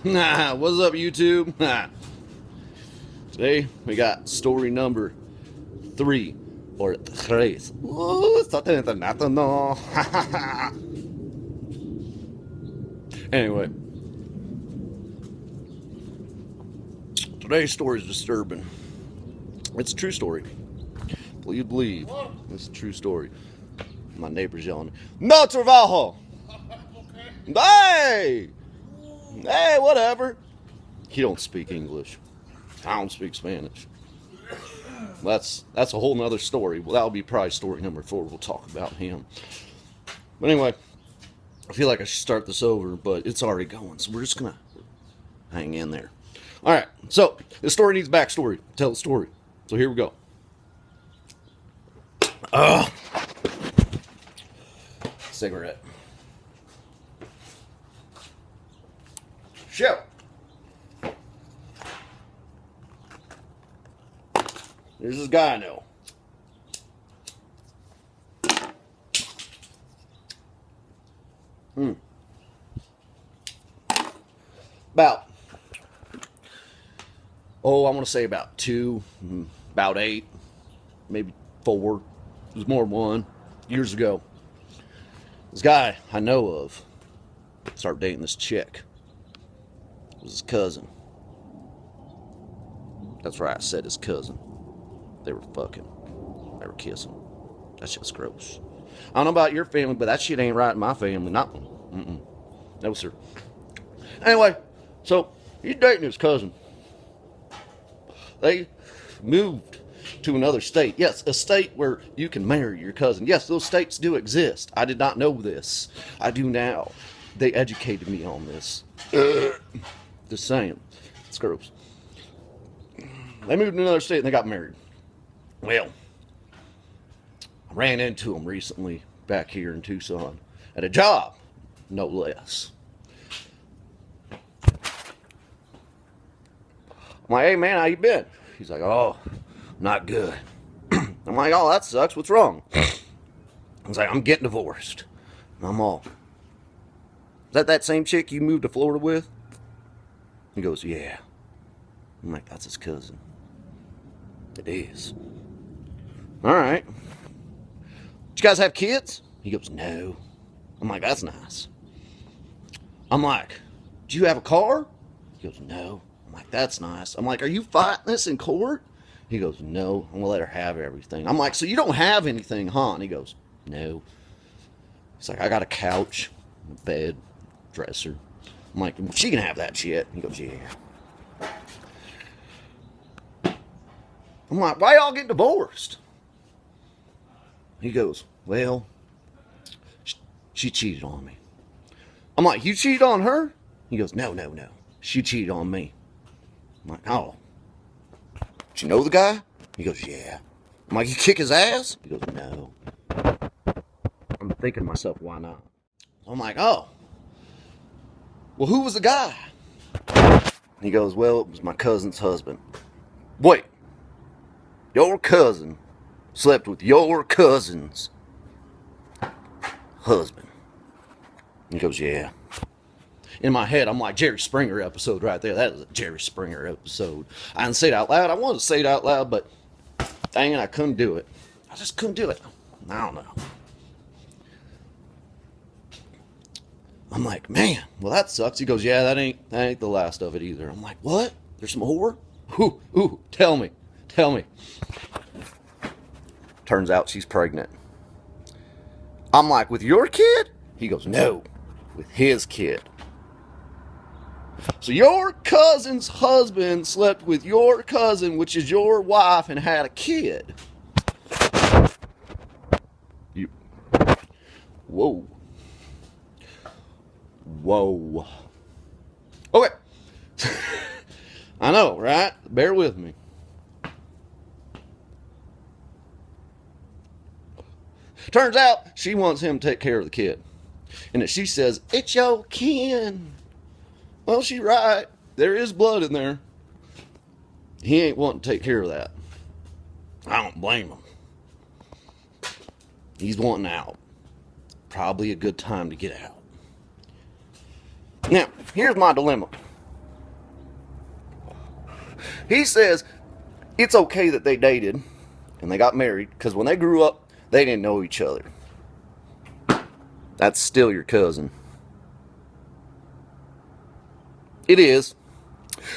What's up, YouTube? Today we got story number 3 or tres. No. Anyway, today's story is disturbing. It's a true story. Please believe it's a true story. My neighbor's yelling, "No trabajo!" Hey! Hey, whatever. He don't speak English. I don't speak Spanish. That's a whole nother story. Well, that'll be probably story number 4. We'll talk about him. But anyway, I feel like I should start this over, but it's already going, so we're just gonna hang in there. All right. So this story needs backstory. Tell the story. So here we go. Cigarette. Show. There's this guy I know. About, I want to say about 2, about 8, maybe 4. It was more than 1 years ago. This guy I know of started dating this chick. It was his cousin. That's right, I said his cousin. They were fucking. They were kissing. That shit's gross. I don't know about your family, but that shit ain't right in my family. Not. No, sir. Anyway, so he's dating his cousin. They moved to another state. Yes, a state where you can marry your cousin. Yes, those states do exist. I did not know this. I do now. They educated me on this. Just saying. It's gross. They moved to another state and they got married. Well, I ran into them recently back here in Tucson at a job, no less. I'm like, "Hey man, how you been?" He's like, "Oh, not good." I'm like, "Oh, that sucks. What's wrong?" He's like, "I'm getting divorced." And I'm all, "Is that same chick you moved to Florida with?" He goes, "Yeah." I'm like, "That's his cousin." It is. All right. Did you guys have kids? He goes, "No." I'm like, "That's nice." I'm like, "Do you have a car?" He goes, "No." I'm like, "That's nice." I'm like, "Are you fighting this in court?" He goes, "No, I'm gonna let her have everything." I'm like, "So you don't have anything, huh?" And he goes, "No." He's like, "I got a couch, a bed, dresser." I'm like, "She can have that shit." He goes, "Yeah." I'm like, "Why y'all getting divorced?" He goes, "Well, she cheated on me." I'm like, "You cheated on her?" He goes, No. She cheated on me." I'm like, "Oh. Did you know the guy?" He goes, "Yeah." I'm like, "You kick his ass?" He goes, "No." I'm thinking to myself, why not? I'm like, "Oh. Well, who was the guy?" He goes, "Well, it was my cousin's husband." Wait. Your cousin slept with your cousin's husband? He goes, "Yeah." In my head, I'm like, Jerry Springer episode right there. That is a Jerry Springer episode. I didn't say it out loud. I wanted to say it out loud, but dang it, I couldn't do it. I just couldn't do it. I don't know. I'm like, "Man, well, that sucks." He goes, "Yeah, that ain't the last of it either." I'm like, "What? There's more?" Ooh, tell me. Turns out she's pregnant. I'm like, "With your kid?" He goes, "No, with his kid." So your cousin's husband slept with your cousin, which is your wife, and had a kid. You. Whoa. Okay. I know, right? Bear with me. Turns out she wants him to take care of the kid. And that she says, "It's your kin." Well, she's right. There is blood in there. He ain't wanting to take care of that. I don't blame him. He's wanting out. Probably a good time to get out. Now, here's my dilemma. He says it's okay that they dated and they got married because when they grew up, they didn't know each other. That's still your cousin. It is.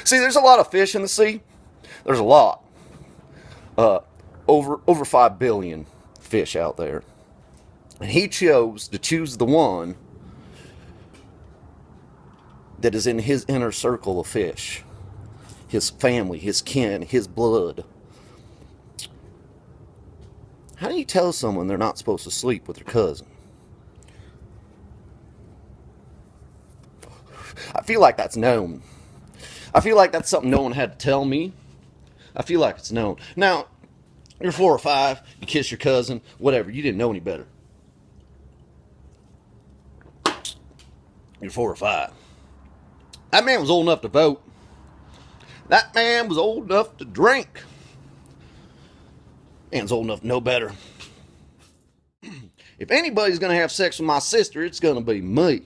See, there's a lot of fish in the sea. There's a lot. Over 5 billion fish out there. And he chose to choose the one that is in his inner circle of fish. His family, his kin, his blood. How do you tell someone they're not supposed to sleep with their cousin? I feel like that's known. I feel like that's something no one had to tell me. I feel like it's known. Now, you're 4 or 5, you kiss your cousin, whatever, you didn't know any better. You're 4 or 5. That man was old enough to vote. That man was old enough to drink. Man's old enough to know better. If anybody's going to have sex with my sister, it's going to be me.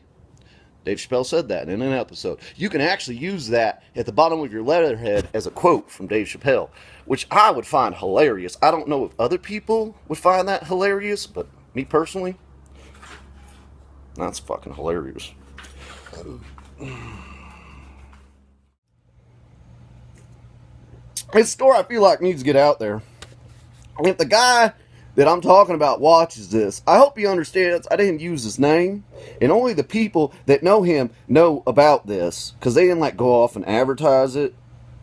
Dave Chappelle said that in an episode. You can actually use that at the bottom of your letterhead as a quote from Dave Chappelle, which I would find hilarious. I don't know if other people would find that hilarious, but me personally, that's fucking hilarious. This story I feel like needs to get out there. If the guy that I'm talking about watches this, I hope he understands I didn't use his name, and only the people that know him know about this, because they didn't like go off and advertise it.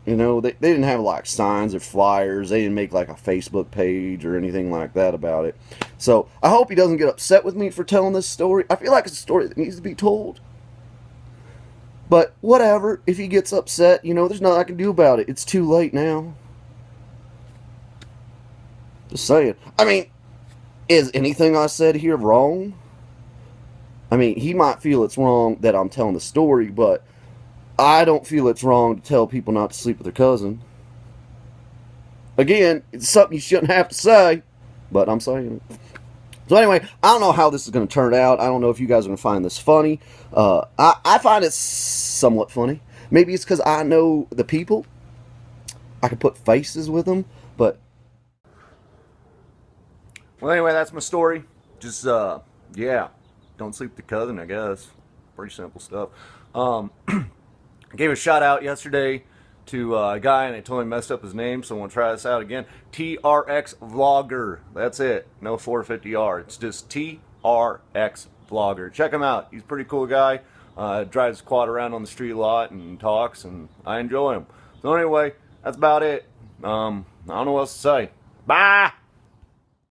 You know, they didn't have like signs or flyers. They didn't make like a Facebook page or anything like that about it. So I hope he doesn't get upset with me for telling this story. I feel like it's a story that needs to be told. But whatever, if he gets upset, you know, there's nothing I can do about it. It's too late now. Just saying. I mean, is anything I said here wrong? I mean, he might feel it's wrong that I'm telling the story, but I don't feel it's wrong to tell people not to sleep with their cousin. Again, it's something you shouldn't have to say, but I'm saying it. So anyway, I don't know how this is going to turn out. I don't know if you guys are going to find this funny. I find it somewhat funny. Maybe it's because I know the people. I can put faces with them, but... Well, anyway, that's my story. Just, yeah, don't sleep with the cousin, I guess. Pretty simple stuff. I gave a shout out yesterday to a guy, and I totally messed up his name, so I want to try this out again. TRX Vlogger. That's it. No 450R. It's just TRX Vlogger. Check him out. He's a pretty cool guy. Drives quad around on the street a lot and talks, and I enjoy him. So anyway, that's about it. I don't know what else to say. Bye!